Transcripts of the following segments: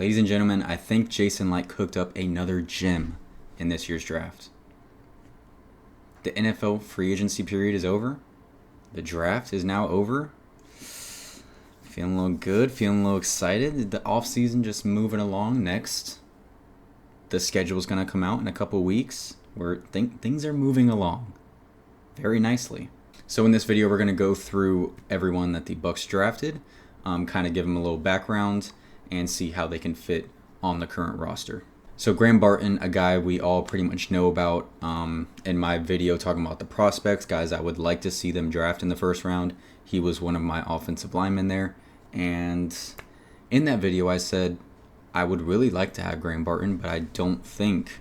Ladies and gentlemen, I think Jason Light cooked up another gem in this year's draft. The NFL free agency period is over. The draft is now over. Feeling a little good, feeling a little excited. The offseason just moving along. Next, the schedule is going to come out in a couple of weeks where things are moving along very nicely. So in this video, we're going to go through everyone that the Bucs drafted, kind of give them a little background, and see how they can fit on the current roster. So Graham Barton, a guy we all pretty much know about, in my video talking about the prospects, guys I would like to see them draft in the first round. He was one of my offensive linemen there. And in that video I said I would really like to have Graham Barton, but I don't think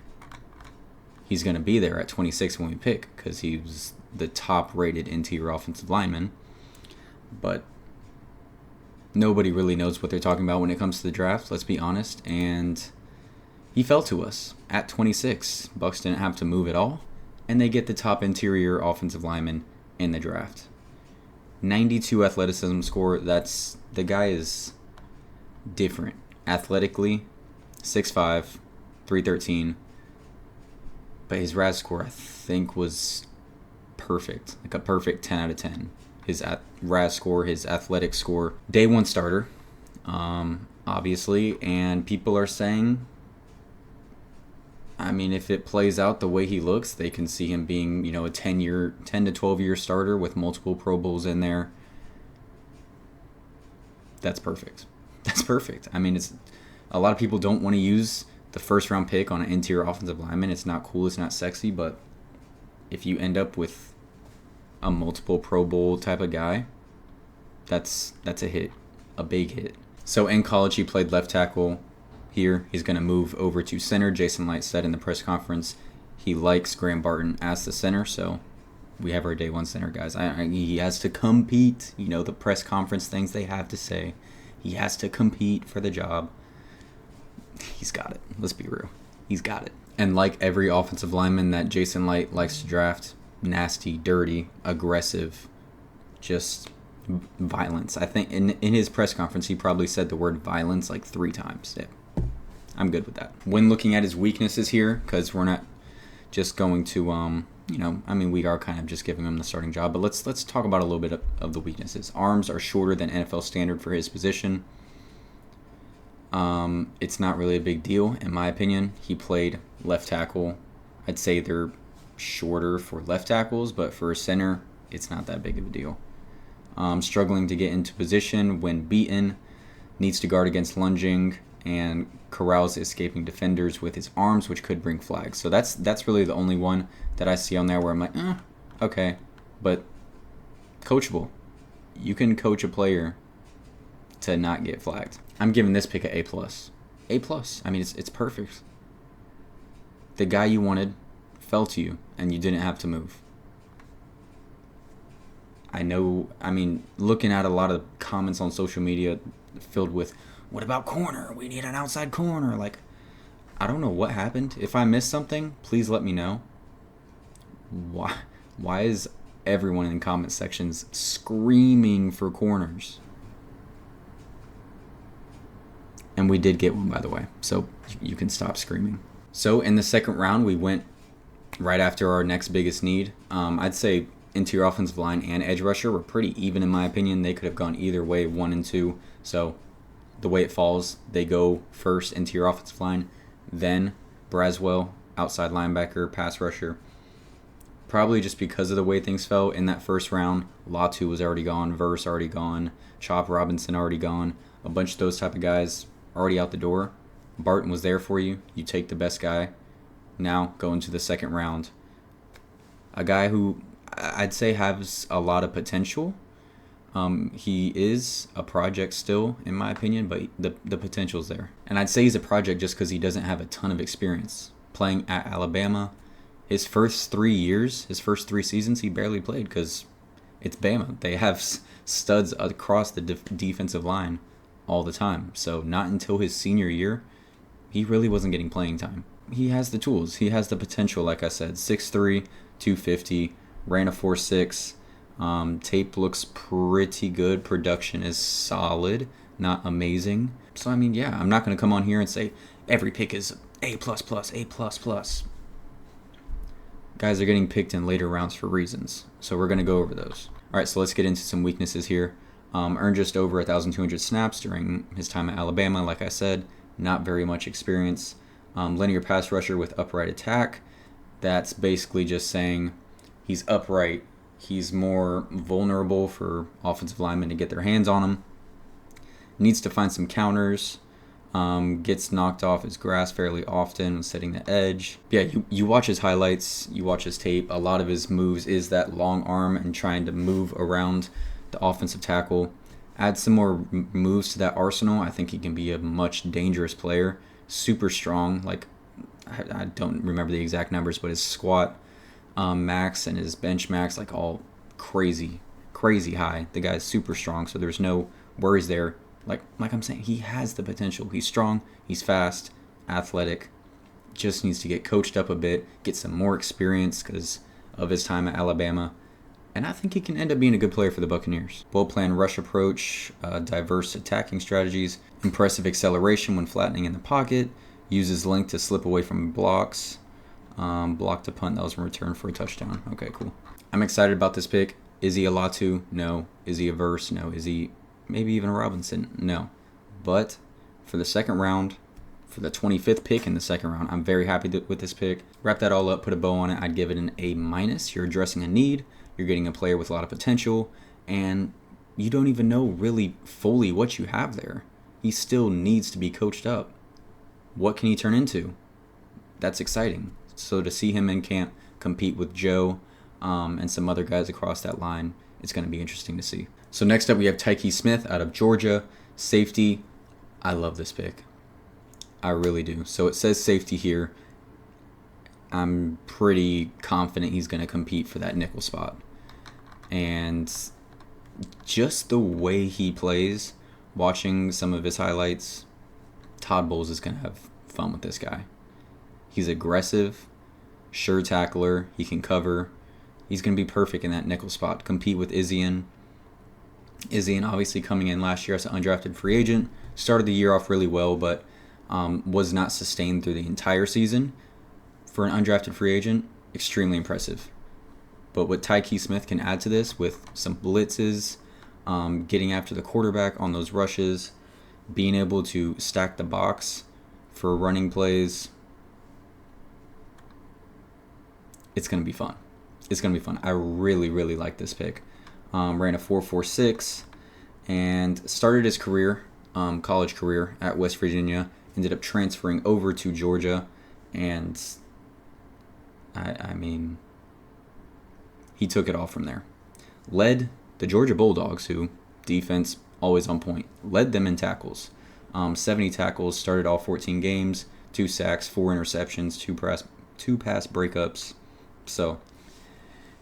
he's going to be there at 26 when we pick, because he was the top rated interior offensive lineman. But nobody really knows what they're talking about when it comes to the draft, let's be honest. And he fell to us at 26. Bucs didn't have to move at all, and they get the top interior offensive lineman in the draft. 92 athleticism score. The guy is different. Athletically, 6'5", 313. But his RAS score, I think, was perfect. Like a perfect 10 out of 10. His RAS score, his athletic score. Day one starter, obviously. And people are saying, I mean, if it plays out the way he looks, they can see him being, a 10 to 12-year starter with multiple Pro Bowls in there. That's perfect. That's perfect. I mean, it's a lot of people don't want to use the first-round pick on an interior offensive lineman. It's not cool. It's not sexy. But if you end up with a multiple Pro Bowl type of guy, that's a hit, a big hit. So in college, he played left tackle. Here, he's going to move over to center. Jason Light said in the press conference he likes Graham Barton as the center, so we have our day one center, guys. He has to compete. The press conference things they have to say. He has to compete for the job. He's got it. Let's be real. He's got it. And like every offensive lineman that Jason Light likes to draft, nasty, dirty, aggressive, just violence. I think in his press conference he probably said the word violence like 3 times. Yeah. I'm good with that. When looking at his weaknesses here, because we're not just going to, we are kind of just giving him the starting job, but let's talk about a little bit of the weaknesses. Arms are shorter than NFL standard for his position. It's not really a big deal, in my opinion. He played left tackle. I'd say they're shorter for left tackles, but for a center, it's not that big of a deal. Struggling to get into position when beaten, needs to guard against lunging, and corrals escaping defenders with his arms, which could bring flags. So that's really the only one that I see on there where I'm like, okay. But coachable. You can coach a player to not get flagged. I'm giving this pick an A+. A+. I mean, it's perfect. The guy you wanted fell to you, and you didn't have to move. Looking at a lot of comments on social media filled with, what about corner? We need an outside corner. Like, I don't know what happened. If I missed something, please let me know. Why is everyone in the comment sections screaming for corners? And we did get one, by the way, so you can stop screaming. So in the second round, we went right after our next biggest need. I'd say interior offensive line and edge rusher were pretty even in my opinion. They could have gone either way, 1 and 2. So the way it falls, they go first interior offensive line, then Braswell, outside linebacker, pass rusher. Probably just because of the way things fell in that first round. Latu was already gone, Verse already gone, Chop Robinson already gone. A bunch of those type of guys already out the door. Barton was there for you. You take the best guy. Now go into the second round. A guy who I'd say has a lot of potential. He is a project still, in my opinion, but the potential's there. And I'd say he's a project just because he doesn't have a ton of experience. Playing at Alabama, his first 3 seasons, he barely played because it's Bama. They have studs across the defensive line all the time. So not until his senior year, he really wasn't getting playing time. He has the tools. He has the potential, like I said. 6'3", 250, ran a 4.6. Tape looks pretty good. Production is solid. not amazing. So, I mean, yeah, I'm not going to come on here and say every pick is A++, A++. Guys are getting picked in later rounds for reasons. So we're going to go over those. All right, so let's get into some weaknesses here. Earned just over 1,200 snaps during his time at Alabama. Like I said, not very much experience. Linear pass rusher with upright attack. That's basically just saying he's upright. He's more vulnerable for offensive linemen to get their hands on him. Needs to find some counters. Gets knocked off his grass fairly often when setting the edge. Yeah, you watch his highlights, you watch his tape. A lot of his moves is that long arm and trying to move around the offensive tackle. Add some more moves to that arsenal. I think he can be a much dangerous player. Super strong. Like, I don't remember the exact numbers, but his squat max and his bench max, like all crazy high. The guy's super strong, so there's no worries there. Like I'm saying, he has the potential. He's strong, he's fast, athletic. Just needs to get coached up a bit, get some more experience because of his time at Alabama. And I think he can end up being a good player for the Buccaneers. Well-planned rush approach, diverse attacking strategies, impressive acceleration when flattening in the pocket, uses length to slip away from blocks, blocked a punt that was in return for a touchdown. Okay, cool. I'm excited about this pick. Is he a Latu? No. Is he a Verse? No. Is he maybe even a Robinson? No. But for the second round, for the 25th pick in the second round, I'm very happy with this pick. Wrap that all up, put a bow on it. I'd give it an A-. You're addressing a need. You're getting a player with a lot of potential, and you don't even know really fully what you have there. He still needs to be coached up. What can he turn into? That's exciting. So to see him in camp compete with Joe and some other guys across that line, it's going to be interesting to see. So next up we have Tyke Smith out of Georgia, safety. I love this pick. I really do. So it says safety here. I'm pretty confident he's going to compete for that nickel spot. And just the way he plays, watching some of his highlights, Todd Bowles is going to have fun with this guy. He's aggressive, sure tackler, he can cover. He's going to be perfect in that nickel spot. Compete with Izzian. Izzian obviously coming in last year as an undrafted free agent. Started the year off really well, but was not sustained through the entire season. For an undrafted free agent, extremely impressive. But what Tyke Smith can add to this with some blitzes, getting after the quarterback on those rushes, being able to stack the box for running plays, it's going to be fun. It's going to be fun. I really, really like this pick. Ran a 4.46 and started his career, college career at West Virginia. Ended up transferring over to Georgia, and I mean, he took it all from there. Led the Georgia Bulldogs, who defense always on point, led them in tackles. 70 tackles, started all 14 games, 2 sacks, 4 interceptions, 2 pass breakups. So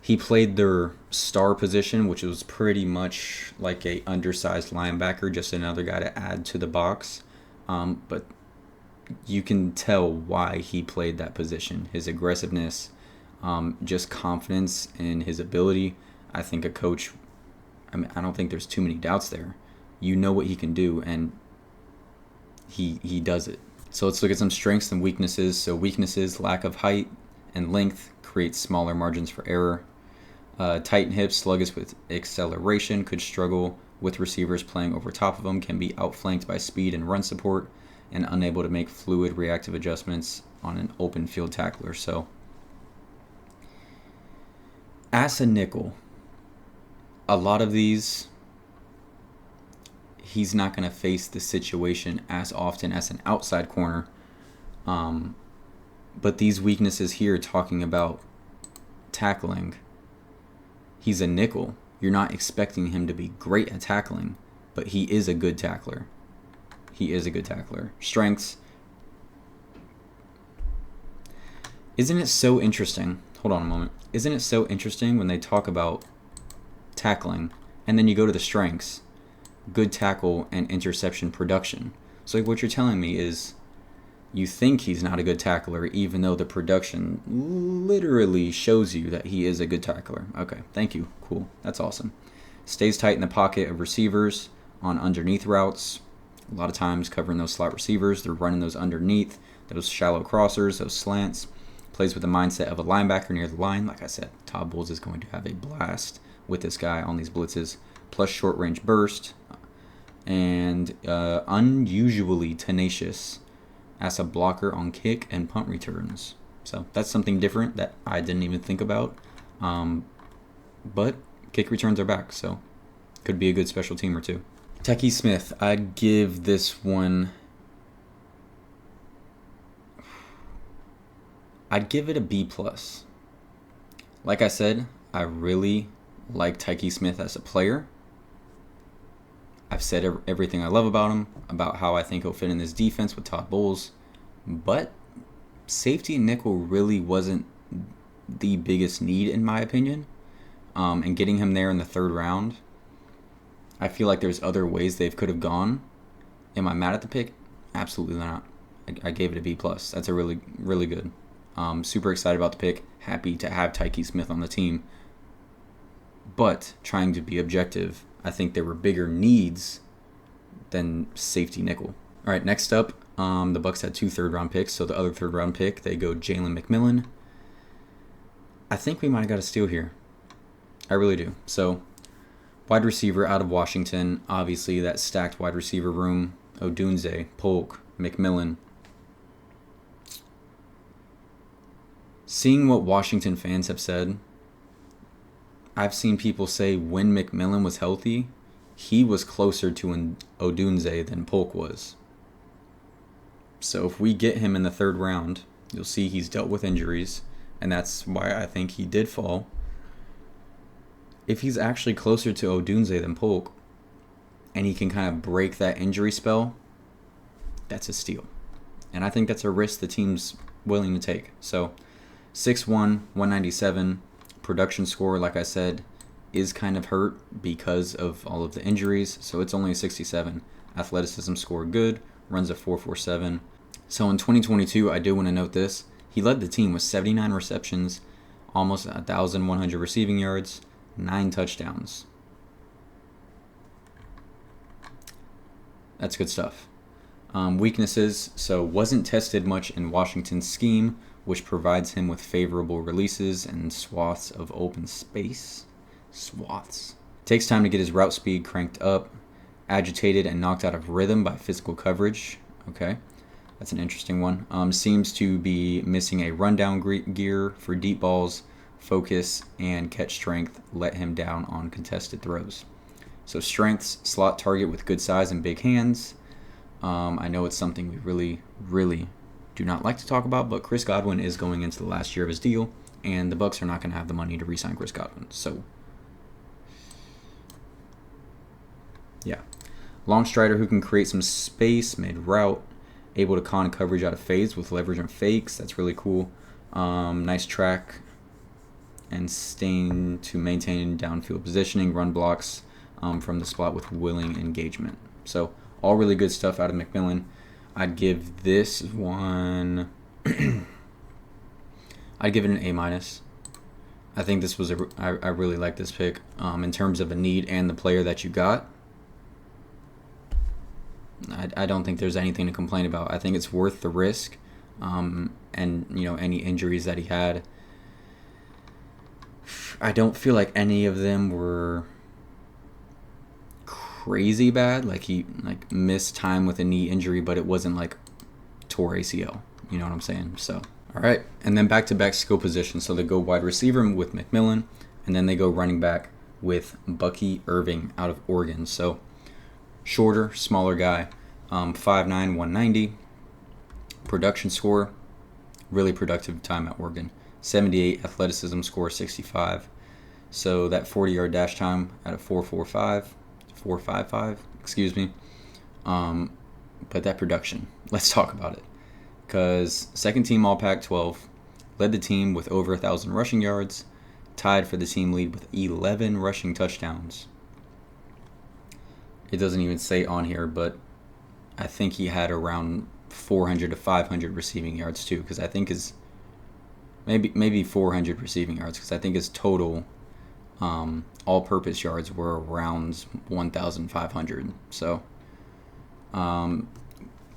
he played their star position, which was pretty much like a undersized linebacker, just another guy to add to the box. But you can tell why he played that position. His aggressiveness, just confidence in his ability. I think a coach, I don't think there's too many doubts there. You know what he can do, and he does it. So let's look at some strengths and weaknesses. So weaknesses, lack of height and length creates smaller margins for error. Tight hips, sluggish with acceleration, could struggle with receivers playing over top of him, can be outflanked by speed and run support, and unable to make fluid reactive adjustments on an open field tackler. So, as a nickel, a lot of these, he's not going to face the situation as often as an outside corner. But these weaknesses here, talking about tackling, he's a nickel. You're not expecting him to be great at tackling, but he is a good tackler. He is a good tackler. Strengths. Isn't it so interesting? Hold on a moment. Isn't it so interesting when they talk about tackling and then you go to the strengths? Good tackle and interception production. So like what you're telling me is you think he's not a good tackler even though the production literally shows you that he is a good tackler. Okay, thank you. Cool. That's awesome. Stays tight in the pocket of receivers on underneath routes. A lot of times covering those slot receivers. They're running those underneath, those shallow crossers, those slants. Plays with the mindset of a linebacker near the line. Like I said, Todd Bowles is going to have a blast with this guy on these blitzes. Plus short range burst. And unusually tenacious as a blocker on kick and punt returns. So that's something different that I didn't even think about. But kick returns are back, so could be a good special team or two. Techie Smith, I'd give this one... I'd give it a B+. Like I said, I really like Tyke Smith as a player. I've said everything I love about him, about how I think he'll fit in this defense with Todd Bowles. But safety and nickel really wasn't the biggest need, in my opinion. And getting him there in the third round, I feel like there's other ways they could have gone. Am I mad at the pick? Absolutely not. I gave it a B+. That's a really, really good. Super excited about the pick. Happy to have Tyke Smith on the team. But trying to be objective, I think there were bigger needs than safety nickel. All right, next up, the Bucs had 2 third-round picks. So the other third-round pick, they go Jalen McMillan. I think we might have got a steal here. I really do. So wide receiver out of Washington. Obviously, that stacked wide receiver room. Odunze, Polk, McMillan. Seeing what Washington fans have said, I've seen people say when McMillan was healthy, he was closer to Odunze than Polk was. So if we get him in the third round, you'll see he's dealt with injuries, and that's why I think he did fall. If he's actually closer to Odunze than Polk, and he can kind of break that injury spell, that's a steal. And I think that's a risk the team's willing to take. So 6'1", 197, production score, like I said, is kind of hurt because of all of the injuries. So it's only a 67. Athleticism score good, runs a 4.47. So in 2022, I do want to note this. He led the team with 79 receptions, almost 1,100 receiving yards, 9 touchdowns. That's good stuff. Weaknesses, so wasn't tested much in Washington's scheme, which provides him with favorable releases and swaths of open space. Swaths. Takes time to get his route speed cranked up. Agitated and knocked out of rhythm by physical coverage. Okay, that's an interesting one. Seems to be missing a rundown gear for deep balls. Focus and catch strength let him down on contested throws. So strengths, slot target with good size and big hands. I know it's something we really, really do not like to talk about, but Chris Godwin is going into the last year of his deal, and the Bucs are not going to have the money to re-sign Chris Godwin. So, yeah. Long strider who can create some space mid-route, able to con coverage out of fades with leverage and fakes. That's really cool. Nice track and staying to maintain downfield positioning, run blocks from the slot with willing engagement. So, all really good stuff out of McMillan. I'd give this one... I'd give it an A-. I think this was I really like this pick. In terms of a need and the player that you got, I don't think there's anything to complain about. I think it's worth the risk. And, any injuries that he had. I don't feel like any of them were crazy bad. Like he missed time with a knee injury, but it wasn't like tore ACL. You know what I'm saying? So, all right. And then back-to-back skill positions. So they go wide receiver with McMillan, and then they go running back with Bucky Irving out of Oregon. So shorter, smaller guy, 5'9", 190. Production score, really productive time at Oregon. 78, athleticism score 65. So that 40-yard dash time at a 4.55, excuse me. But that production, let's talk about it. Because second team All Pac-12, led the team with over 1,000 rushing yards, tied for the team lead with 11 rushing touchdowns. It doesn't even say on here, but I think he had around 400 to 500 receiving yards too, because I think his maybe 400 receiving yards, because I think his total all-purpose yards were around 1,500. So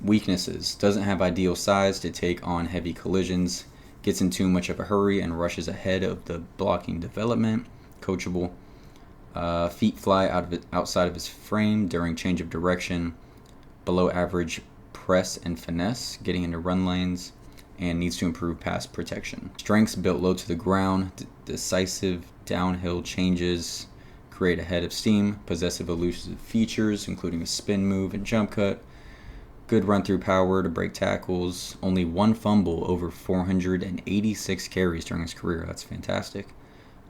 Weaknesses: doesn't have ideal size to take on heavy collisions, gets in too much of a hurry and rushes ahead of the blocking development. Coachable. Feet fly outside of his frame during change of direction. Below average press and finesse, getting into run lanes, and needs to improve pass protection. Strengths: built low to the ground, decisive downhill changes, create a head of steam, possessive elusive features, including a spin move and jump cut, good run through power to break tackles, only one fumble over 486 carries during his career. That's fantastic.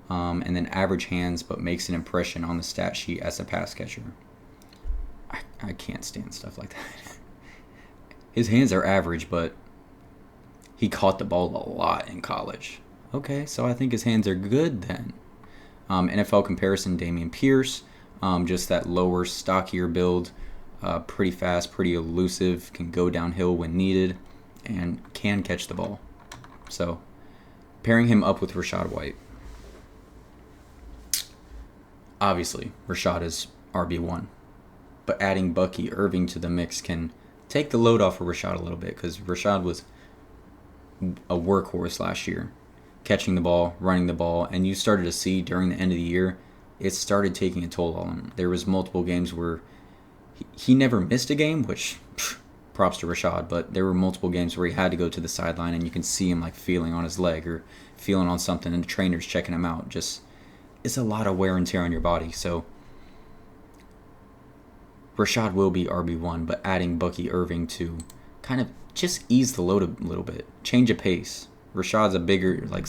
And then average hands, but makes an impression on the stat sheet as a pass catcher. I can't stand stuff like that. His hands are average, but he caught the ball a lot in college. Okay, so I think his hands are good then. NFL comparison: Dameon Pierce, just that lower, stockier build, pretty fast, pretty elusive, can go downhill when needed, and can catch the ball. So, pairing him up with Rachaad White. Obviously, Rachaad is RB1, but adding Bucky Irving to the mix can take the load off of Rachaad a little bit, because Rachaad was a workhorse last year, catching the ball, running the ball, and you started to see during the end of the year, it started taking a toll on him. There was multiple games where he never missed a game, which props to Rachaad, but there were multiple games where he had to go to the sideline, and you can see him like feeling on his leg or feeling on something, and the trainer's checking him out. Just, it's a lot of wear and tear on your body. So Rachaad will be RB1, but adding Bucky Irving to kind of just ease the load a little bit, change of pace. Rashaad's a bigger, like,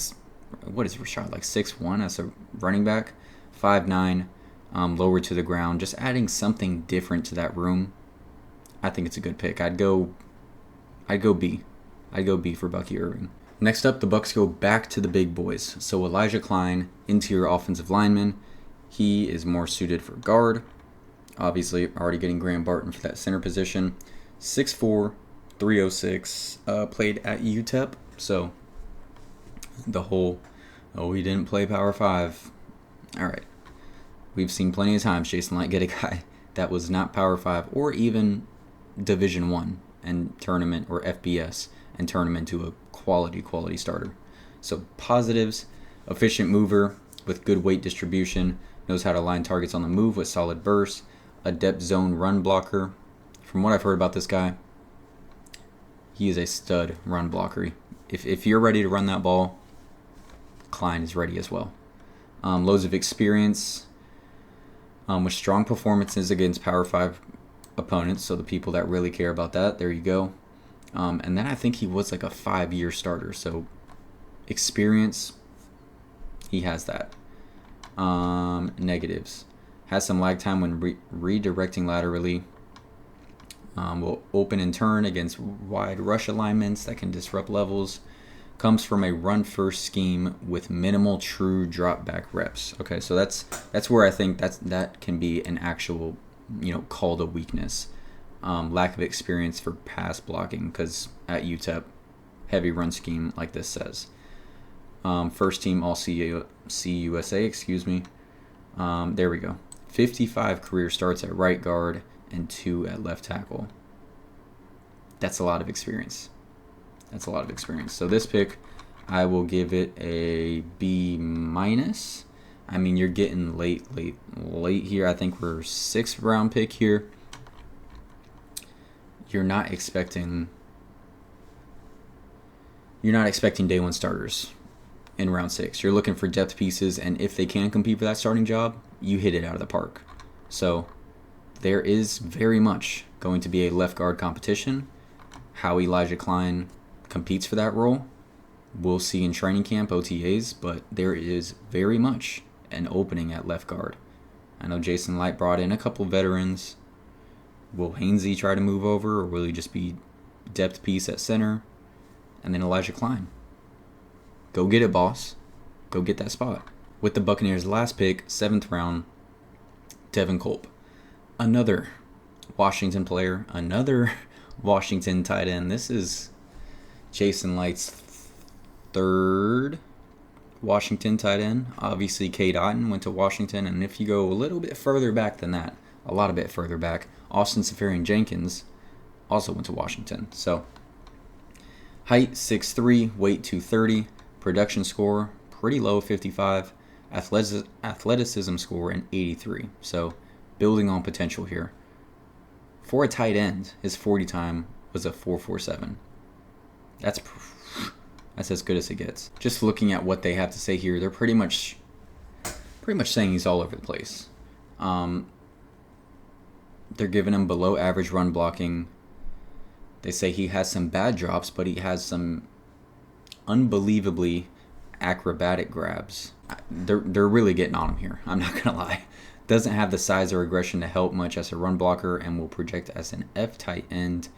what is Rachaad, like 6'1" as a running back, 5'9", lower to the ground. Just adding something different to that room, I think it's a good pick. I'd go B. I'd go B for Bucky Irving. Next up, the Bucs go back to the big boys. So Elijah Klein, interior offensive lineman. He is more suited for guard. Obviously, already getting Graham Barton for that center position. 6'4", 306, played at UTEP. So the whole, he didn't play Power 5. All right. We've seen plenty of times Jason Light get a guy that was not Power 5 or even Division 1 and tournament, or FBS, and turn him into a quality starter. So positives: efficient mover with good weight distribution, knows how to line targets on the move with solid burst, a depth zone run blocker. From what I've heard about this guy, he is a stud run blocker. If you're ready to run that ball, Klein is ready as well. Loads of experience with strong performances against Power 5 opponents, so the people that really care about that, there you go. And then I think he was like a 5-year starter, so experience, he has that. Negatives: has some lag time when redirecting laterally. Will open and turn against wide rush alignments that can disrupt levels. Comes from a run-first scheme with minimal true drop-back reps. Okay, so that's where I think that can be an actual, called a weakness. Lack of experience for pass blocking, because at UTEP, heavy run scheme like this says. First team all CUSA, there we go. 55 career starts at right guard and 2 at left tackle. That's a lot of experience. So this pick, I will give it a B-. I mean, you're getting late here. I think we're 6th round pick here. You're not expecting day 1 starters in round 6. You're looking for depth pieces, and if they can compete for that starting job, you hit it out of the park. So there is very much going to be a left guard competition. How Elijah Klein competes for that role, we'll see in training camp, OTAs, but there is very much an opening at left guard. I know Jason Light brought in a couple veterans. Will Hainsey try to move over, or will he just be depth piece at center? And then Elijah Klein. Go get it, boss. Go get that spot. With the Buccaneers' last pick, 7th round, Devin Culp. Another Washington player, another Washington tight end. This is Jason Light's 3rd Washington tight end. Obviously, Cade Otton went to Washington, and if you go a little bit further back than that, a lot a bit further back. Austin Seferian-Jenkins also went to Washington. So height 6'3", weight 230, production score pretty low, 55, athleticism score an 83. So building on potential here. For a tight end, his 40 time was a 4.47. That's as good as it gets. Just looking at what they have to say here, they're pretty much saying he's all over the place. They're giving him below average run blocking. They say he has some bad drops, but he has some unbelievably acrobatic grabs. They're really getting on him here. I'm not gonna lie. Doesn't have the size or aggression to help much as a run blocker and will project as an F tight end.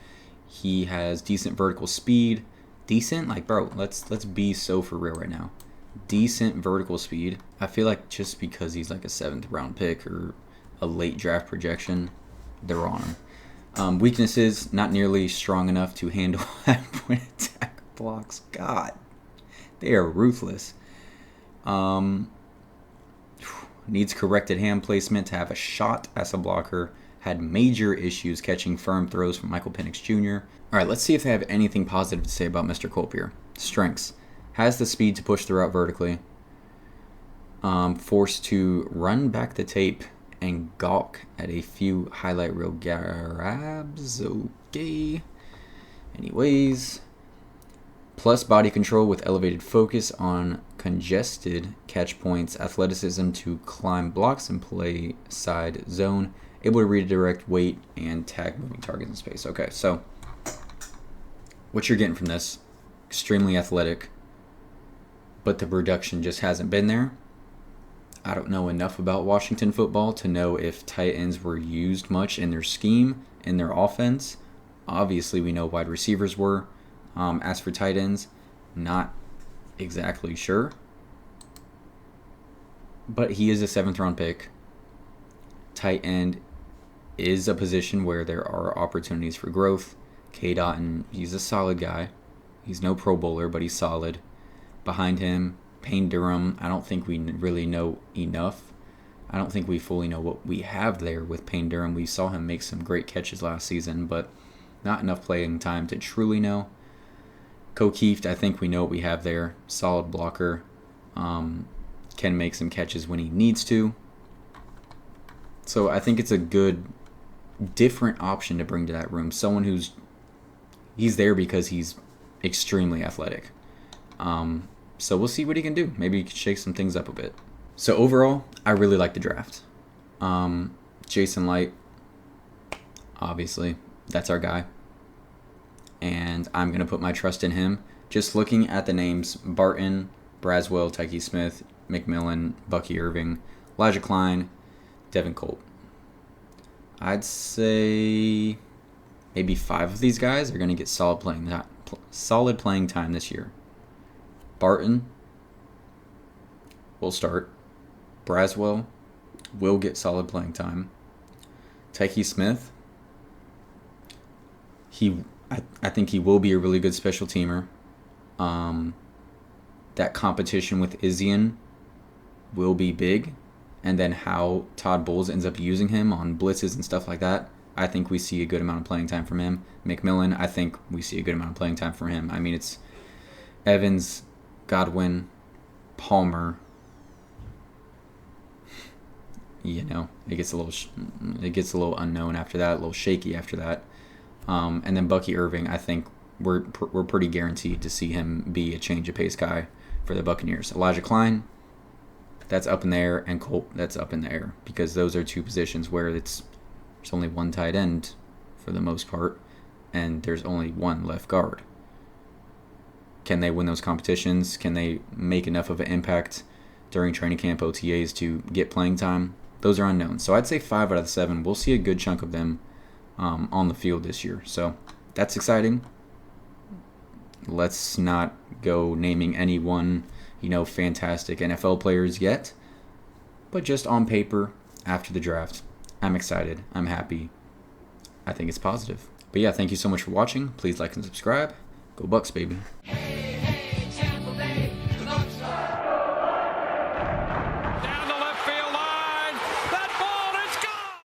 He has decent vertical speed. Decent? Like, bro, let's be so for real right now. Decent vertical speed. I feel like just because he's like a 7th round pick or a late draft projection, they're on him. Weaknesses, not nearly strong enough to handle half-point attack blocks. God, they are ruthless. Needs corrected hand placement to have a shot as a blocker. Had major issues catching firm throws from Michael Penix Jr. All right, let's see if they have anything positive to say about Mr. Culp here. Strengths. Has the speed to push the route vertically. Forced to run back the tape and gawk at a few highlight reel grabs. Okay. Anyways. Plus body control with elevated focus on congested catch points, athleticism to climb blocks and play side zone, able to redirect weight and tag moving targets in space. Okay, so what you're getting from this, extremely athletic, but the production just hasn't been there. I don't know enough about Washington football to know if tight ends were used much in their scheme, in their offense. Obviously, we know wide receivers were. As for tight ends, not exactly sure. But he is a 7th round pick. Tight end is a position where there are opportunities for growth. K. Dotton, he's a solid guy. He's no Pro Bowler, but he's solid. Behind him, Payne Durham, I don't think we really know enough. I don't think we fully know what we have there with Payne Durham. We saw him make some great catches last season, but not enough playing time to truly know. O'Keefe, I think we know what we have there. Solid blocker. Can make some catches when he needs to. So I think it's a good, different option to bring to that room. Someone he's there because he's extremely athletic. So we'll see what he can do. Maybe he can shake some things up a bit. So overall, I really like the draft. Jason Light, obviously, that's our guy. And I'm going to put my trust in him. Just looking at the names, Barton, Braswell, Tyke Smith, McMillan, Bucky Irving, Elijah Klein, Devin Culp. I'd say maybe 5 of these guys are going to get solid playing time this year. Barton will start. Braswell will get solid playing time. Tyke Smith, I think he will be a really good special teamer. That competition with Izzian will be big. And then how Todd Bowles ends up using him on blitzes and stuff like that, I think we see a good amount of playing time from him. McMillan, I think we see a good amount of playing time from him. I mean, it's Evans, Godwin, Palmer. You know, it gets a little unknown after that, a little shaky after that. And then Bucky Irving, I think we're pretty guaranteed to see him be a change of pace guy for the Buccaneers. Elijah Klein, that's up in the air, and Culp, that's up in the air, because those are 2 positions where there's only one tight end for the most part, and there's only one left guard. Can they win those competitions? Can they make enough of an impact during training camp OTAs to get playing time? Those are unknown. So I'd say 5 out of the 7. We'll see a good chunk of them on the field this year. So that's exciting. Let's not go naming any one, fantastic NFL players yet. But just on paper, after the draft, I'm excited. I'm happy. I think it's positive. But yeah, thank you so much for watching. Please like and subscribe. Go Bucks, baby.